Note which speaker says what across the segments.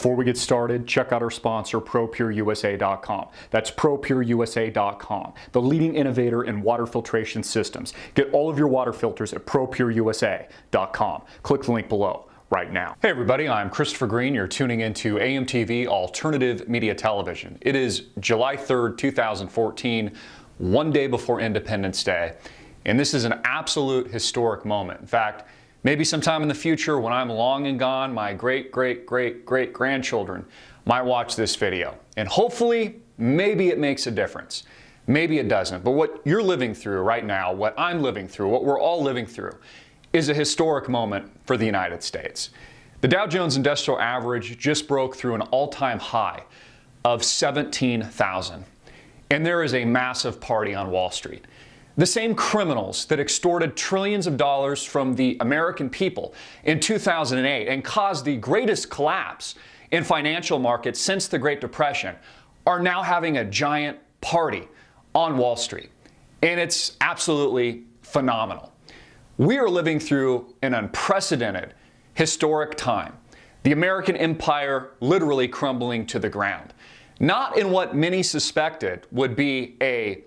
Speaker 1: Before we get started, check out our sponsor, ProPureUSA.com. That's ProPureUSA.com, the leading innovator in water filtration systems. Get all of your water filters at ProPureUSA.com. Click the link below right now. Hey everybody, I'm Christopher Green. You're tuning into AMTV Alternative Media Television. It is July 3rd, 2014, one day before Independence Day, and this is an absolute historic moment. In fact, maybe sometime in the future when I'm long and gone, my great-great-great-great-grandchildren might watch this video. And hopefully, maybe it makes a difference. Maybe it doesn't. But what you're living through right now, what I'm living through, what we're all living through, is a historic moment for the United States. The Dow Jones Industrial Average just broke through an all-time high of 17,000. And there is a massive party on Wall Street. The same criminals that extorted trillions of dollars from the American people in 2008 and caused the greatest collapse in financial markets since the Great Depression are now having a giant party on Wall Street. And it's absolutely phenomenal. We are living through an unprecedented, historic time. The American empire literally crumbling to the ground. Not in what many suspected would be a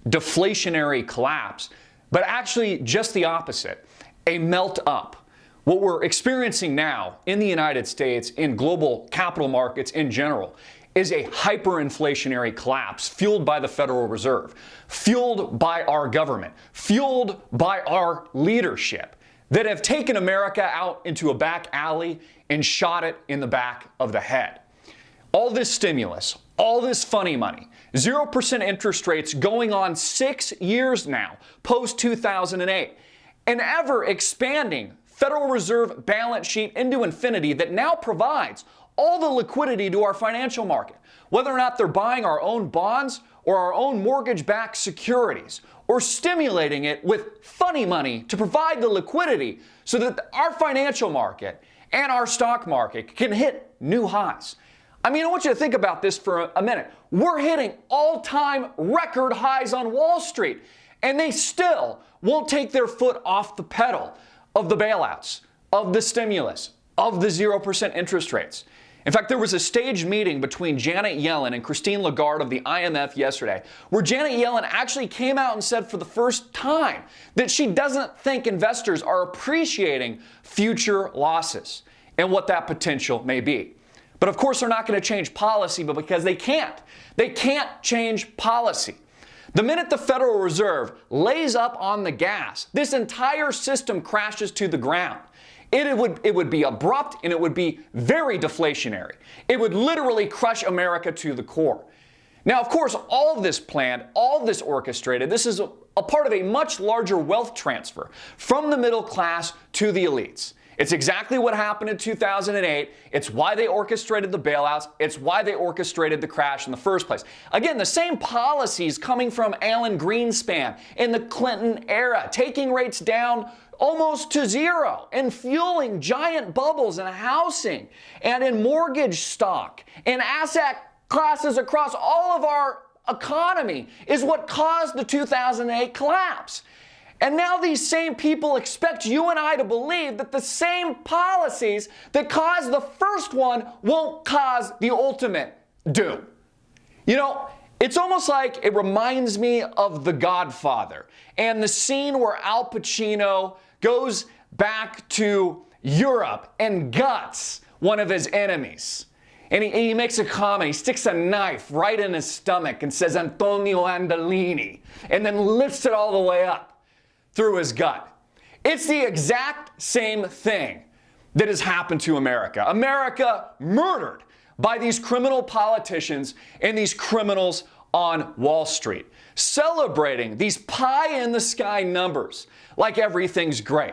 Speaker 1: deflationary collapse, but actually just the opposite, a melt up. What we're experiencing now in the United States, in global capital markets in general, is a hyperinflationary collapse fueled by the Federal Reserve, fueled by our government, fueled by our leadership that have taken America out into a back alley and shot it in the back of the head. All this stimulus, all this funny money, 0% interest rates going on 6 years now, post-2008, an ever-expanding Federal Reserve balance sheet into infinity that now provides all the liquidity to our financial market, whether or not they're buying our own bonds or our own mortgage-backed securities, or stimulating it with funny money to provide the liquidity so that our financial market and our stock market can hit new highs. I mean, I want you to think about this for a minute. We're hitting all-time record highs on Wall Street, and they still won't take their foot off the pedal of the bailouts, of the stimulus, of the 0% interest rates. In fact, there was a staged meeting between Janet Yellen and Christine Lagarde of the IMF yesterday, where Janet Yellen actually came out and said for the first time that she doesn't think investors are appreciating future losses and what that potential may be. But of course, they're not going to change policy, but because they can't. They can't change policy. The minute the Federal Reserve lays up on the gas, this entire system crashes to the ground. It would be abrupt and it would be very deflationary. It would literally crush America to the core. Now, of course, all of this planned, all of this orchestrated, this is a part of a much larger wealth transfer from the middle class to the elites. It's exactly what happened in 2008. It's why they orchestrated the bailouts. It's why they orchestrated the crash in the first place. Again, the same policies coming from Alan Greenspan in the Clinton era, taking rates down almost to zero and fueling giant bubbles in housing and in mortgage stock and asset classes across all of our economy is what caused the 2008 collapse. And now these same people expect you and I to believe that the same policies that caused the first one won't cause the ultimate doom. You know, it's almost like it reminds me of The Godfather and the scene where Al Pacino goes back to Europe and guts one of his enemies. And he makes a comment. He sticks a knife right in his stomach and says, Antonio Andolini, and then lifts it all the way up through his gut. It's the exact same thing that has happened to America. America murdered by these criminal politicians and these criminals on Wall Street, celebrating these pie-in-the-sky numbers like everything's great.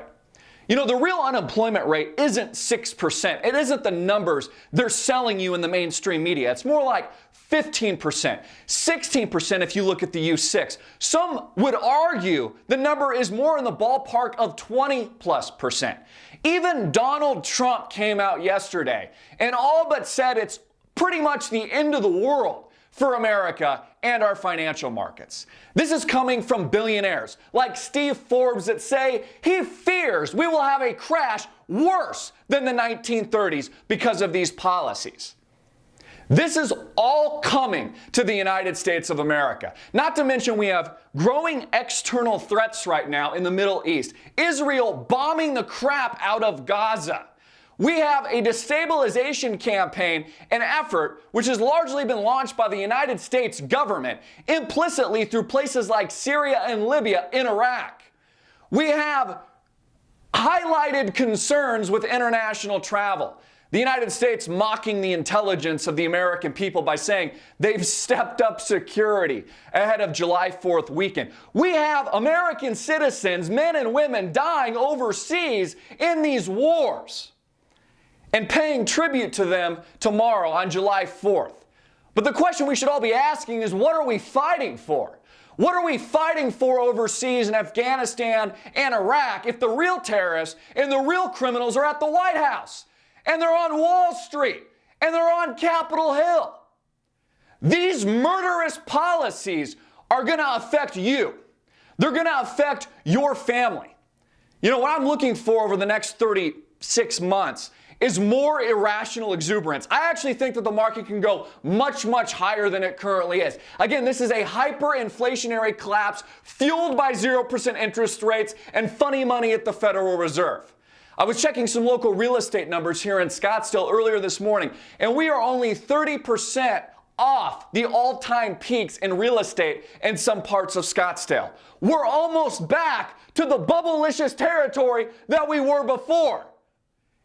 Speaker 1: You know, the real unemployment rate isn't 6%. It isn't the numbers they're selling you in the mainstream media. It's more like 15%, 16% if you look at the U6. Some would argue the number is more in the ballpark of 20+%. Even Donald Trump came out yesterday and all but said it's pretty much the end of the world for America and our financial markets. This is coming from billionaires like Steve Forbes that say he fears we will have a crash worse than the 1930s because of these policies. This is all coming to the United States of America. Not to mention we have growing external threats right now in the Middle East. Israel bombing the crap out of Gaza. We have a destabilization campaign, an effort which has largely been launched by the United States government, implicitly through places like Syria and Libya in Iraq. We have highlighted concerns with international travel. The United States mocking the intelligence of the American people by saying they've stepped up security ahead of July 4th weekend. We have American citizens, men and women, dying overseas in these wars and paying tribute to them tomorrow on July 4th. But the question we should all be asking is, what are we fighting for? What are we fighting for overseas in Afghanistan and Iraq if the real terrorists and the real criminals are at the White House? And they're on Wall Street, and they're on Capitol Hill. These murderous policies are going to affect you. They're going to affect your family. You know, what I'm looking for over the next 36 months is more irrational exuberance. I actually think that the market can go much, much higher than it currently is. Again, this is a hyperinflationary collapse fueled by 0% interest rates and funny money at the Federal Reserve. I was checking some local real estate numbers here in Scottsdale earlier this morning, and we are only 30% off the all-time peaks in real estate in some parts of Scottsdale. We're almost back to the bubblicious territory that we were before.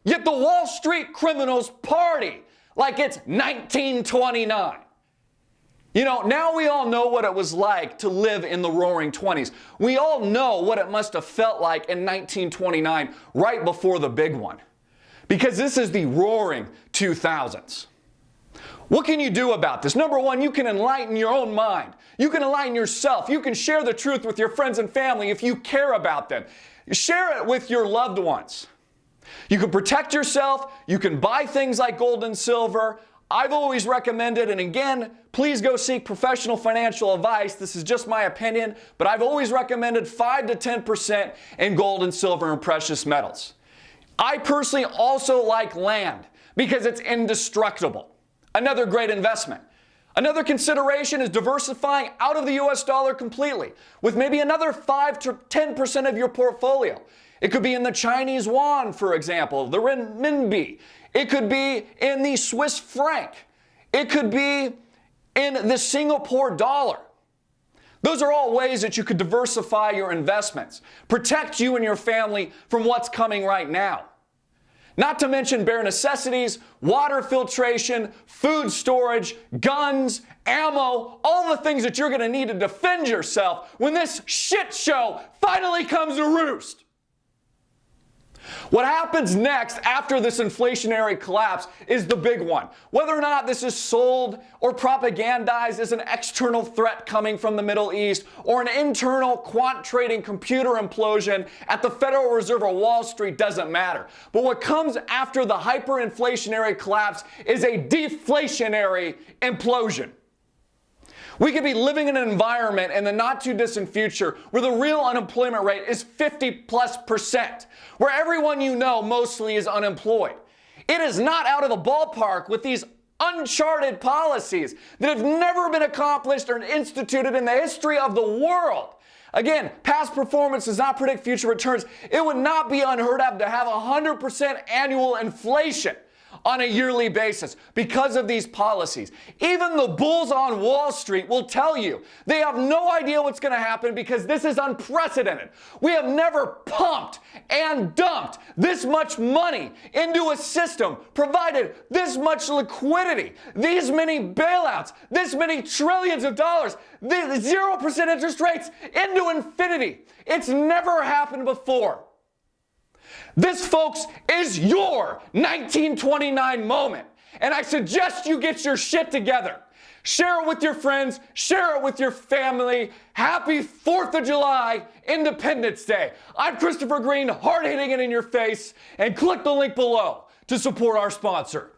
Speaker 1: Yet the Wall Street criminals party like it's 1929. You know, now we all know what it was like to live in the Roaring '20s. We all know what it must have felt like in 1929, right before the big one. Because this is the Roaring 2000s. What can you do about this? Number one, you can enlighten your own mind. You can enlighten yourself. You can share the truth with your friends and family if you care about them. Share it with your loved ones. You can protect yourself. You can buy things like gold and silver. I've always recommended, and again, please go seek professional financial advice. This is just my opinion, but I've always recommended 5 to 10% in gold and silver and precious metals. I personally also like land because it's indestructible. Another great investment. Another consideration is diversifying out of the US dollar completely, with maybe another 5 to 10% of your portfolio. It could be in the Chinese yuan, for example, the renminbi. It could be in the Swiss franc. It could be in the Singapore dollar. Those are all ways that you could diversify your investments, protect you and your family from what's coming right now. Not to mention bare necessities, water filtration, food storage, guns, ammo, all the things that you're going to need to defend yourself when this shit show finally comes to roost. What happens next after this inflationary collapse is the big one. Whether or not this is sold or propagandized as an external threat coming from the Middle East or an internal quant trading computer implosion at the Federal Reserve or Wall Street doesn't matter. But what comes after the hyperinflationary collapse is a deflationary implosion. We could be living in an environment in the not too distant future where the real unemployment rate is 50+%, where everyone you know mostly is unemployed. It is not out of the ballpark with these uncharted policies that have never been accomplished or instituted in the history of the world. Again, past performance does not predict future returns. It would not be unheard of to have 100% annual inflation on a yearly basis because of these policies. Even the bulls on Wall Street will tell you they have no idea what's going to happen because this is unprecedented. We have never pumped and dumped this much money into a system, provided this much liquidity, these many bailouts, this many trillions of dollars, 0% interest rates into infinity. It's never happened before. This, folks, is your 1929 moment, and I suggest you get your shit together. Share it with your friends, share it with your family. Happy 4th of July, Independence Day. I'm Christopher Green, hard hitting it in your face, and click the link below to support our sponsor.